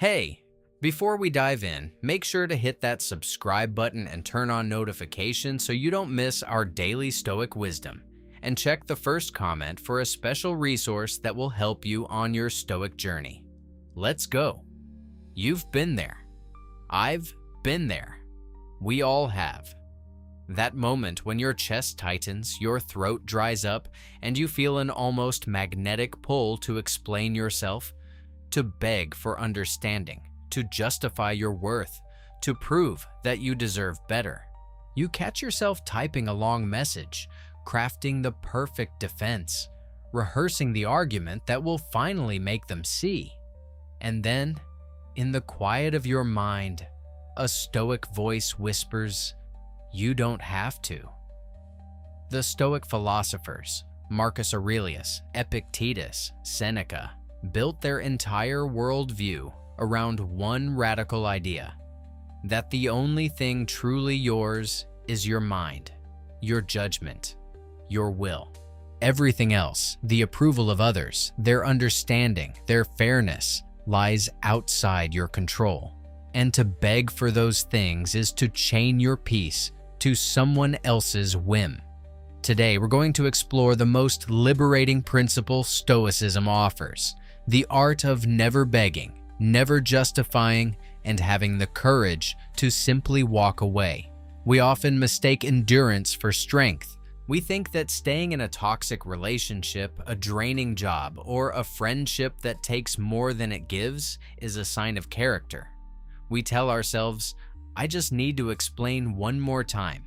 Hey, before we dive in, make sure to hit that subscribe button and turn on notifications so you don't miss our daily Stoic wisdom. And check the first comment for a special resource that will help you on your Stoic journey. Let's go. You've been there. I've been there. We all have. That moment when your chest tightens, your throat dries up, and you feel an almost magnetic pull to explain yourself, to beg for understanding, to justify your worth, to prove that you deserve better. You catch yourself typing a long message, crafting the perfect defense, rehearsing the argument that will finally make them see. And then, in the quiet of your mind, a Stoic voice whispers, "You don't have to." The Stoic philosophers, Marcus Aurelius, Epictetus, Seneca, built their entire worldview around one radical idea: that the only thing truly yours is your mind, your judgment, your will. Everything else, the approval of others, their understanding, their fairness, lies outside your control. And to beg for those things is to chain your peace to someone else's whim. Today, we're going to explore the most liberating principle Stoicism offers: the art of never begging, never justifying, and having the courage to simply walk away. We often mistake endurance for strength. We think that staying in a toxic relationship, a draining job, or a friendship that takes more than it gives is a sign of character. We tell ourselves, "I just need to explain one more time.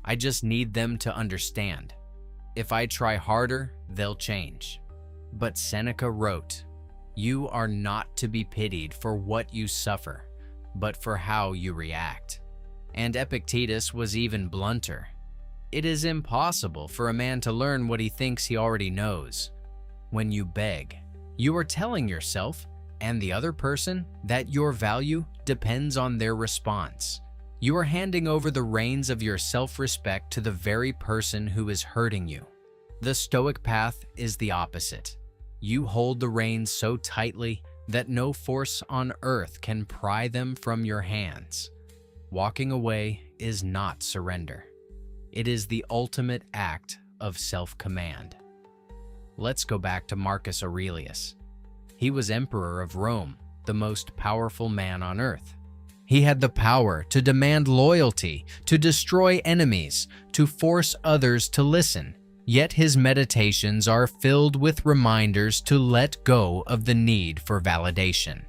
I just need them to understand. If I try harder, they'll change." But Seneca wrote, "You are not to be pitied for what you suffer, but for how you react." And Epictetus was even blunter. It is impossible for a man to learn what he thinks he already knows. When you beg, you are telling yourself and the other person that your value depends on their response. You are handing over the reins of your self-respect to the very person who is hurting you. The Stoic path is the opposite. You hold the reins so tightly that no force on earth can pry them from your hands. Walking away is not surrender. It is the ultimate act of self-command. Let's go back to Marcus Aurelius. He was emperor of Rome, the most powerful man on earth. He had the power to demand loyalty, to destroy enemies, to force others to listen. Yet his meditations are filled with reminders to let go of the need for validation.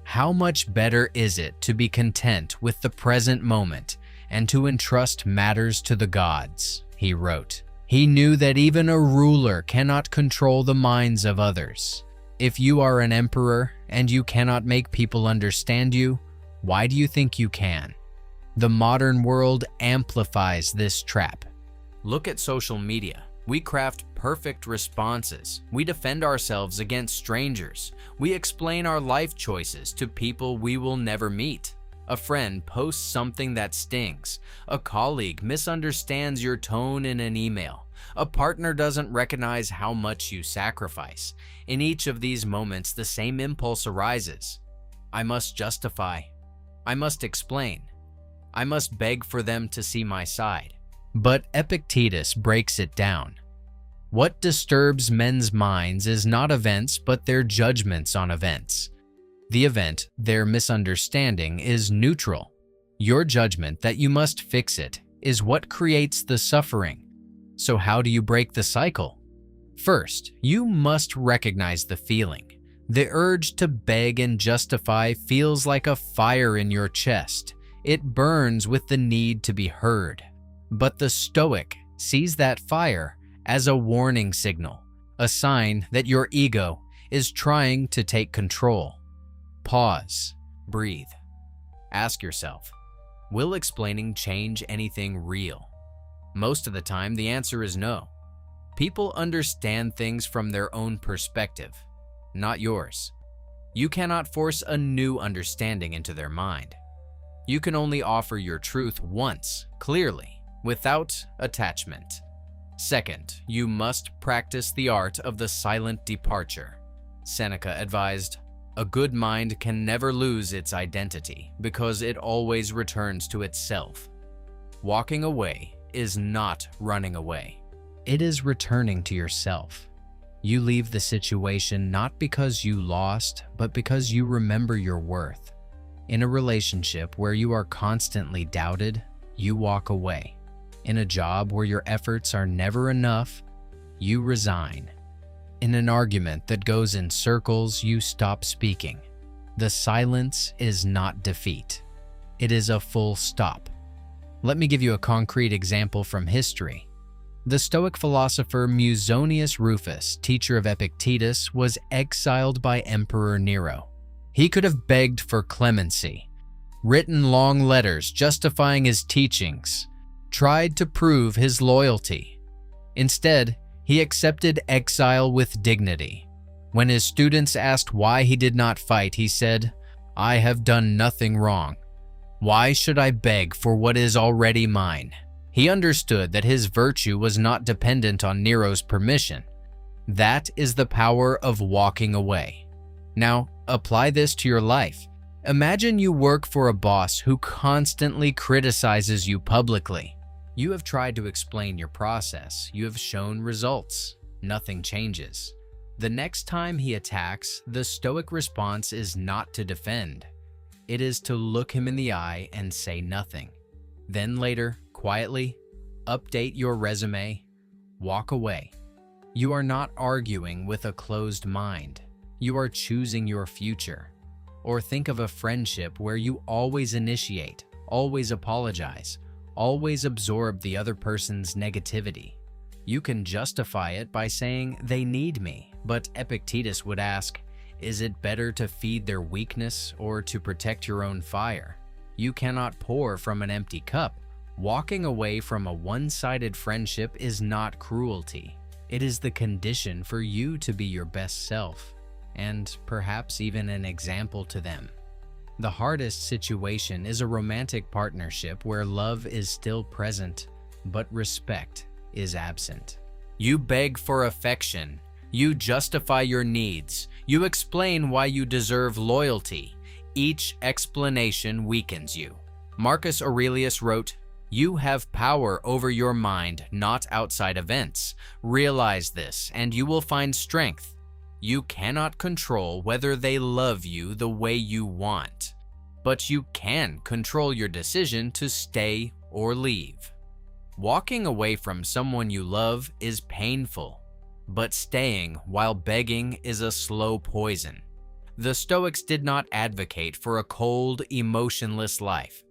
How much better is it to be content with the present moment and to entrust matters to the gods, he wrote. He knew that even a ruler cannot control the minds of others. If you are an emperor and you cannot make people understand you, why do you think you can? The modern world amplifies this trap. Look at social media. We craft perfect responses. We defend ourselves against strangers. We explain our life choices to people we will never meet. A friend posts something that stings. A colleague misunderstands your tone in an email. A partner doesn't recognize how much you sacrifice. In each of these moments, the same impulse arises. I must justify. I must explain. I must beg for them to see my side. But Epictetus breaks it down. What disturbs men's minds is not events, but their judgments on events. The event, their misunderstanding, is neutral. Your judgment that you must fix it is what creates the suffering. So how do you break the cycle? First, you must recognize the feeling. The urge to beg and justify feels like a fire in your chest. It burns with the need to be heard. But the Stoic sees that fire as a warning signal, a sign that your ego is trying to take control. Pause, breathe. Ask yourself, will explaining change anything real? Most of the time, the answer is no. People understand things from their own perspective, not yours. You cannot force a new understanding into their mind. You can only offer your truth once, clearly, without attachment. Second, you must practice the art of the silent departure. Seneca advised, A good mind can never lose its identity because it always returns to itself. Walking away is not running away. It is returning to yourself. You leave the situation not because you lost, but because you remember your worth. In a relationship where you are constantly doubted, you walk away. In a job where your efforts are never enough, you resign. In an argument that goes in circles, you stop speaking. The silence is not defeat. It is a full stop. Let me give you a concrete example from history. The Stoic philosopher Musonius Rufus, teacher of Epictetus, was exiled by Emperor Nero. He could have begged for clemency, written long letters justifying his teachings, tried to prove his loyalty. Instead, he accepted exile with dignity. When his students asked why he did not fight, he said, "I have done nothing wrong. Why should I beg for what is already mine?" He understood that his virtue was not dependent on Nero's permission. That is the power of walking away. Now, apply this to your life. Imagine you work for a boss who constantly criticizes you publicly. You have tried to explain your process. You have shown results. Nothing changes. The next time he attacks, the Stoic response is not to defend. It is to look him in the eye and say nothing. Then later, quietly, update your resume, walk away. You are not arguing with a closed mind. You are choosing your future. Or think of a friendship where you always initiate, always apologize, always absorb the other person's negativity. You can justify it by saying, "They need me," but Epictetus would ask, is it better to feed their weakness or to protect your own fire? You cannot pour from an empty cup. Walking away from a one-sided friendship is not cruelty. It is the condition for you to be your best self, and perhaps even an example to them. The hardest situation is a romantic partnership where love is still present, but respect is absent. You beg for affection. You justify your needs. You explain why you deserve loyalty. Each explanation weakens you. Marcus Aurelius wrote, "You have power over your mind, not outside events. Realize this, and you will find strength. You cannot control whether they love you the way you want, but you can control your decision to stay or leave." Walking away from someone you love is painful, but staying while begging is a slow poison. The Stoics did not advocate for a cold, emotionless life.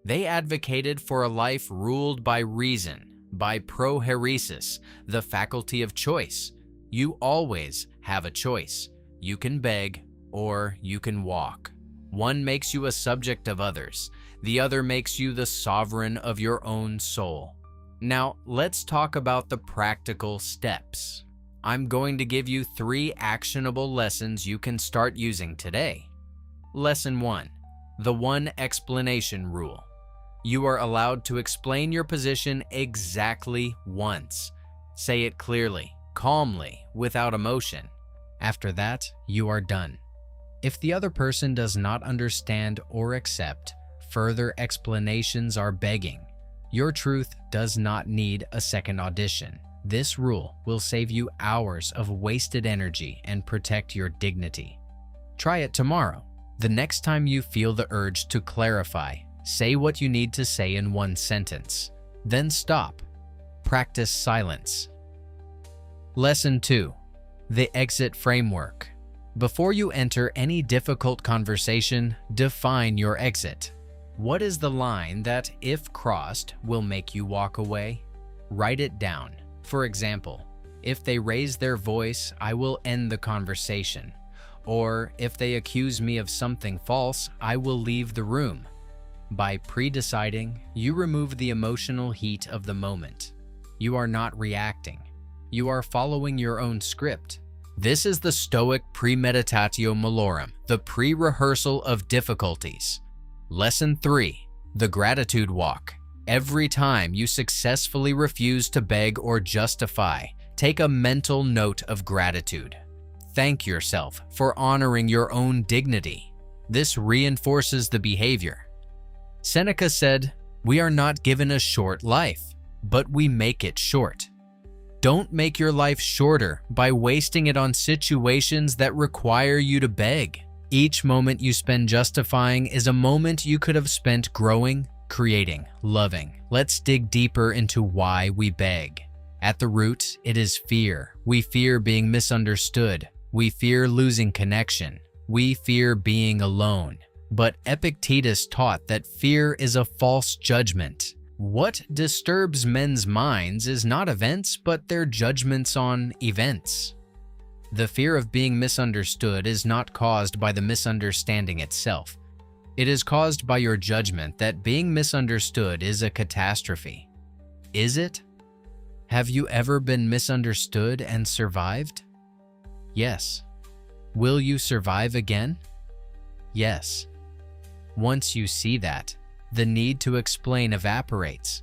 They advocated for a life ruled by reason, by prohairesis, the faculty of choice. You always have a choice. You can beg or you can walk. One makes you a subject of others. The other makes you the sovereign of your own soul. Now, let's talk about the practical steps. I'm going to give you 3 actionable lessons you can start using today. Lesson 1, the one explanation rule. You are allowed to explain your position exactly once. Say it clearly, calmly, without emotion. After that, you are done. If the other person does not understand or accept, further explanations are begging. Your truth does not need a second audition. This rule will save you hours of wasted energy and protect your dignity. Try it tomorrow. The next time you feel the urge to clarify, say what you need to say in one sentence. Then stop. Practice silence. Lesson 2, the exit framework. Before you enter any difficult conversation, define your exit. What is the line that, if crossed, will make you walk away? Write it down. For example, if they raise their voice, I will end the conversation. Or if they accuse me of something false, I will leave the room. By pre-deciding, you remove the emotional heat of the moment. You are not reacting. You are following your own script. This is the Stoic premeditatio malorum, the pre-rehearsal of difficulties. Lesson 3, the gratitude walk. Every time you successfully refuse to beg or justify, take a mental note of gratitude. Thank yourself for honoring your own dignity. This reinforces the behavior. Seneca said, "We are not given a short life, but we make it short." Don't make your life shorter by wasting it on situations that require you to beg. Each moment you spend justifying is a moment you could have spent growing, creating, loving. Let's dig deeper into why we beg. At the root, it is fear. We fear being misunderstood. We fear losing connection. We fear being alone. But Epictetus taught that fear is a false judgment. What disturbs men's minds is not events, but their judgments on events. The fear of being misunderstood is not caused by the misunderstanding itself. It is caused by your judgment that being misunderstood is a catastrophe. Is it? Have you ever been misunderstood and survived? Yes. Will you survive again? Yes. Once you see that, the need to explain evaporates.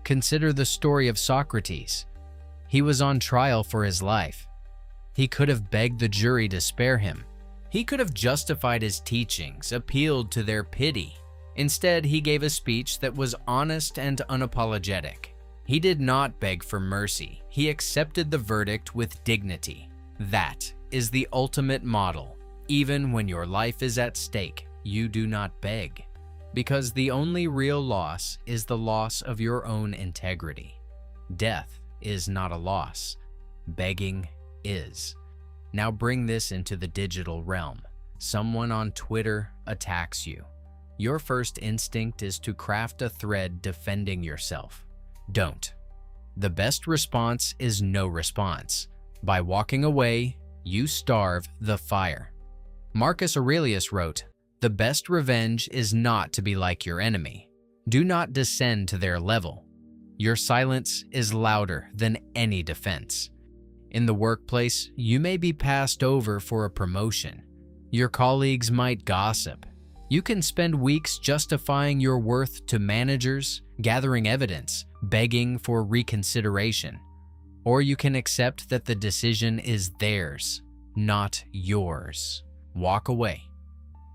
Consider the story of Socrates. He was on trial for his life. He could have begged the jury to spare him. He could have justified his teachings, appealed to their pity. Instead, he gave a speech that was honest and unapologetic. He did not beg for mercy. He accepted the verdict with dignity. That is the ultimate model. Even when your life is at stake, you do not beg. Because the only real loss is the loss of your own integrity. Death is not a loss. Begging is. Now bring this into the digital realm. Someone on Twitter attacks you. Your first instinct is to craft a thread defending yourself. Don't. The best response is no response. By walking away, you starve the fire. Marcus Aurelius wrote, "The best revenge is not to be like your enemy. Do not descend to their level. Your silence is louder than any defense." In the workplace, you may be passed over for a promotion. Your colleagues might gossip. You can spend weeks justifying your worth to managers, gathering evidence, begging for reconsideration. Or you can accept that the decision is theirs, not yours. Walk away.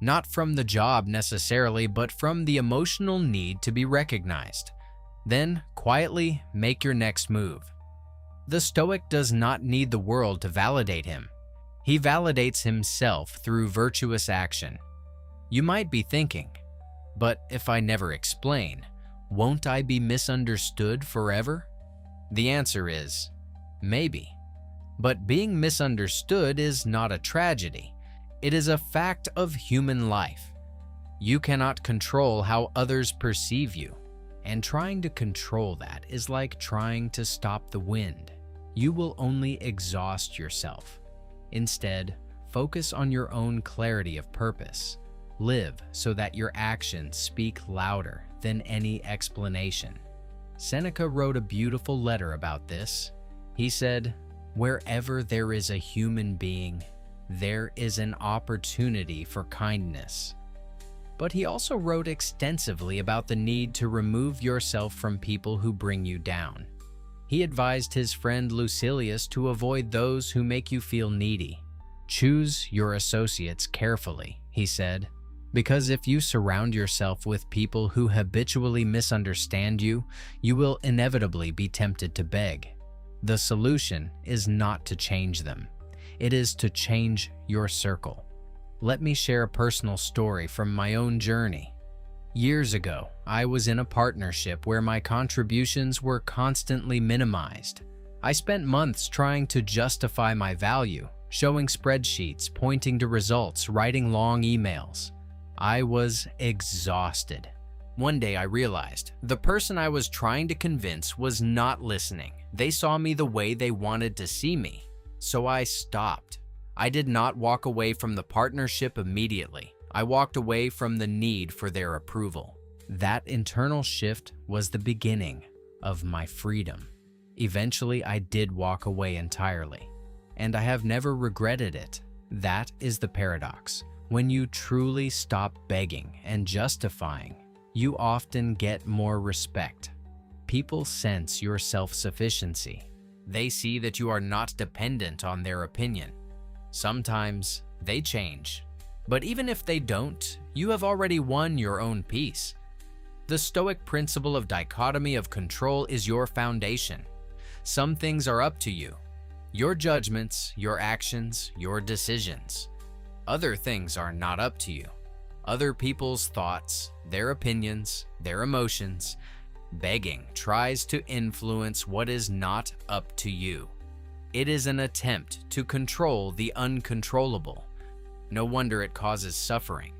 Not from the job necessarily, but from the emotional need to be recognized. Then, quietly make your next move. The Stoic does not need the world to validate him. He validates himself through virtuous action. You might be thinking, but if I never explain, won't I be misunderstood forever? The answer is, maybe. But being misunderstood is not a tragedy. It is a fact of human life. You cannot control how others perceive you, and trying to control that is like trying to stop the wind. You will only exhaust yourself. Instead, focus on your own clarity of purpose. Live so that your actions speak louder than any explanation. Seneca wrote a beautiful letter about this. He said, "Wherever there is a human being, there is an opportunity for kindness." But he also wrote extensively about the need to remove yourself from people who bring you down. He advised his friend Lucilius to avoid those who make you feel needy. Choose your associates carefully, he said, because if you surround yourself with people who habitually misunderstand you, you will inevitably be tempted to beg. The solution is not to change them. It is to change your circle. Let me share a personal story from my own journey. Years ago, I was in a partnership where my contributions were constantly minimized. I spent months trying to justify my value, showing spreadsheets, pointing to results, writing long emails. I was exhausted. One day I realized the person I was trying to convince was not listening. They saw me the way they wanted to see me. So I stopped. I did not walk away from the partnership immediately. I walked away from the need for their approval. That internal shift was the beginning of my freedom. Eventually, I did walk away entirely, and I have never regretted it. That is the paradox. When you truly stop begging and justifying, you often get more respect. People sense your self-sufficiency. They see that you are not dependent on their opinion. Sometimes they change. But even if they don't, you have already won your own peace. The Stoic principle of dichotomy of control is your foundation. Some things are up to you. Your judgments, your actions, your decisions. Other things are not up to you. Other people's thoughts, their opinions, their emotions. Begging tries to influence what is not up to you. It is an attempt to control the uncontrollable. No wonder it causes suffering.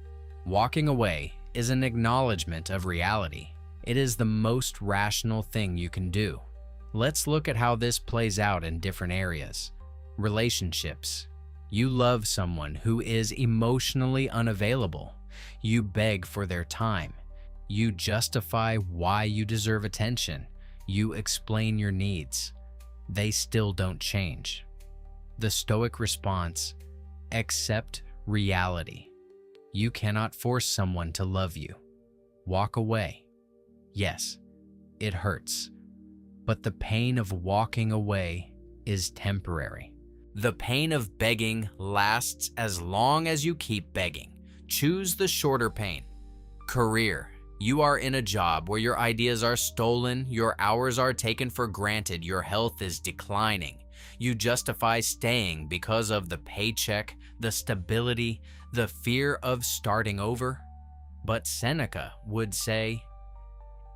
Walking away is an acknowledgement of reality. It is the most rational thing you can do. Let's look at how this plays out in different areas. Relationships. You love someone who is emotionally unavailable. You beg for their time. You justify why you deserve attention. You explain your needs. They still don't change. The Stoic response: accept reality. You cannot force someone to love you. Walk away. Yes, it hurts, but the pain of walking away is temporary. The pain of begging lasts as long as you keep begging. Choose the shorter pain. Career. You are in a job where your ideas are stolen, your hours are taken for granted, your health is declining. You justify staying because of the paycheck, the stability, the fear of starting over. But Seneca would say,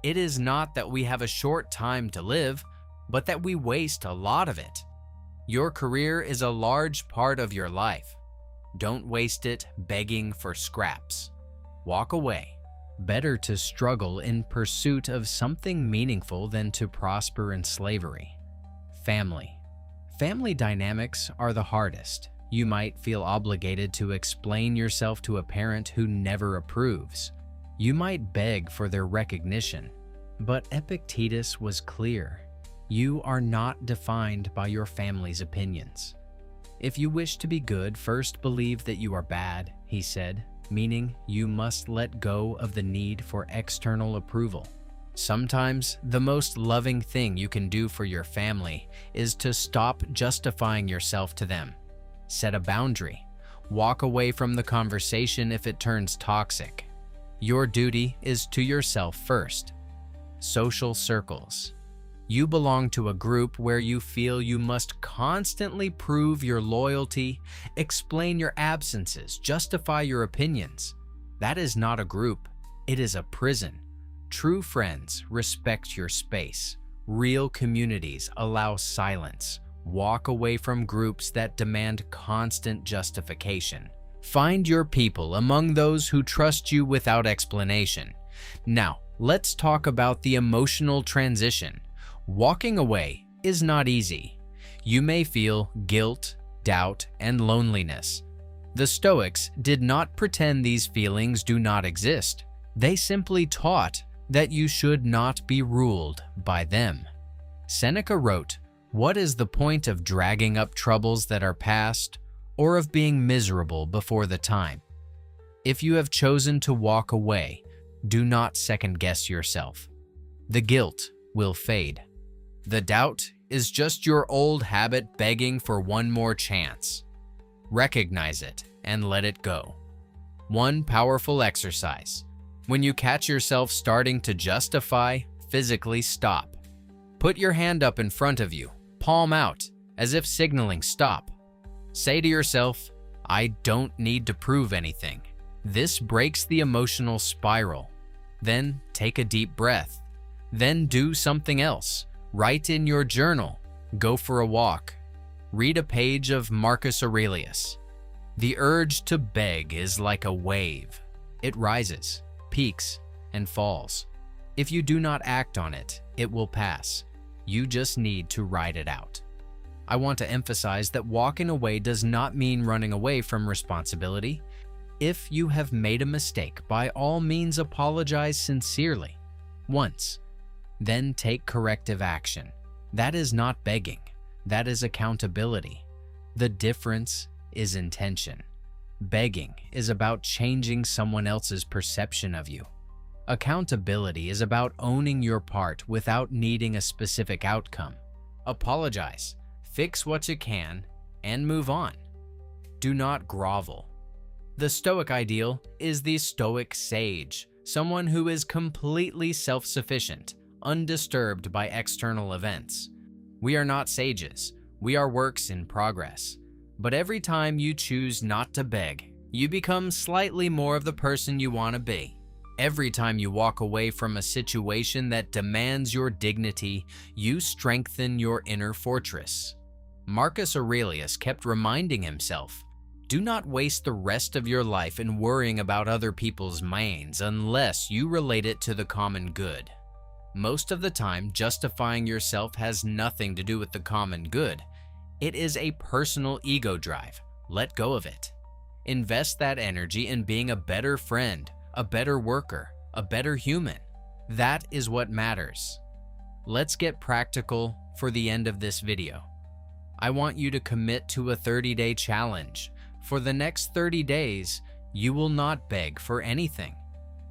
"It is not that we have a short time to live, but that we waste a lot of it." Your career is a large part of your life. Don't waste it begging for scraps. Walk away. Better to struggle in pursuit of something meaningful than to prosper in slavery. Family. Family dynamics are the hardest. You might feel obligated to explain yourself to a parent who never approves. You might beg for their recognition. But Epictetus was clear. You are not defined by your family's opinions. If you wish to be good, first believe that you are bad, he said, meaning you must let go of the need for external approval. Sometimes the most loving thing you can do for your family is to stop justifying yourself to them. Set a boundary. Walk away from the conversation if it turns toxic. Your duty is to yourself first. Social circles. You belong to a group where you feel you must constantly prove your loyalty, explain your absences, justify your opinions. That is not a group. It is a prison. True friends respect your space. Real communities allow silence. Walk away from groups that demand constant justification. Find your people among those who trust you without explanation. Now, let's talk about the emotional transition. Walking away is not easy. You may feel guilt, doubt, and loneliness. The Stoics did not pretend these feelings do not exist. They simply taught that you should not be ruled by them. Seneca wrote, "What is the point of dragging up troubles that are past, or of being miserable before the time?" If you have chosen to walk away, do not second-guess yourself. The guilt will fade. The doubt is just your old habit begging for one more chance. Recognize it and let it go. One powerful exercise. When you catch yourself starting to justify, physically stop. Put your hand up in front of you, palm out, as if signaling stop. Say to yourself, "I don't need to prove anything." This breaks the emotional spiral. Then take a deep breath. Then do something else. Write in your journal. Go for a walk. Read a page of Marcus Aurelius. The urge to beg is like a wave. It rises, peaks, and falls. If you do not act on it, it will pass. You just need to ride it out. I want to emphasize that walking away does not mean running away from responsibility. If you have made a mistake, by all means apologize sincerely. Once. Then take corrective action. That is not begging. That is accountability. The difference is intention. Begging is about changing someone else's perception of you. Accountability is about owning your part without needing a specific outcome. Apologize, fix what you can, and move on. Do not grovel. The Stoic ideal is the Stoic sage, someone who is completely self-sufficient, undisturbed by external events. We are not sages, we are works in progress. But every time you choose not to beg, you become slightly more of the person you want to be. Every time you walk away from a situation that demands your dignity, you strengthen your inner fortress. Marcus Aurelius kept reminding himself, do not waste the rest of your life in worrying about other people's mains unless you relate it to the common good. Most of the time, justifying yourself has nothing to do with the common good. It is a personal ego drive. Let go of it. Invest that energy in being a better friend, a better worker, a better human. That is what matters. Let's get practical for the end of this video. I want you to commit to a 30-day challenge. For the next 30 days, you will not beg for anything.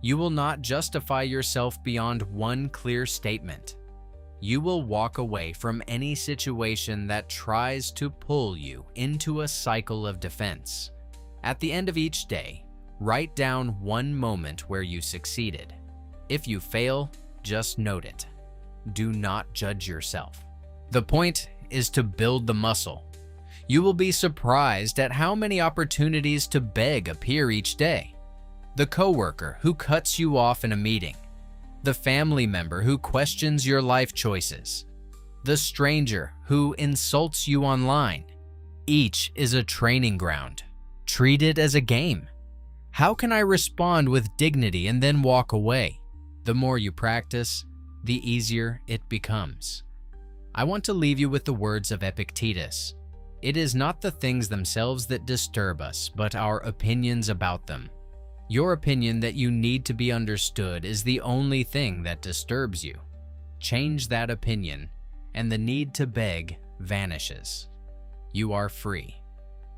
You will not justify yourself beyond one clear statement. You will walk away from any situation that tries to pull you into a cycle of defense. At the end of each day, write down one moment where you succeeded. If you fail, just note it. Do not judge yourself. The point is to build the muscle. You will be surprised at how many opportunities to beg appear each day. The coworker who cuts you off in a meeting. The family member who questions your life choices. The stranger who insults you online. Each is a training ground. Treat it as a game. How can I respond with dignity and then walk away? The more you practice, the easier it becomes. I want to leave you with the words of Epictetus. It is not the things themselves that disturb us, but our opinions about them. Your opinion that you need to be understood is the only thing that disturbs you. Change that opinion, and the need to beg vanishes. You are free.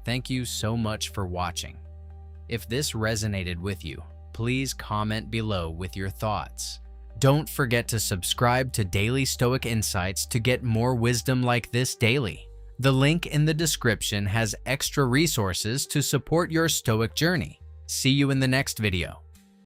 Thank you so much for watching. If this resonated with you, please comment below with your thoughts. Don't forget to subscribe to Daily Stoic Insights to get more wisdom like this daily. The link in the description has extra resources to support your Stoic journey. See you in the next video.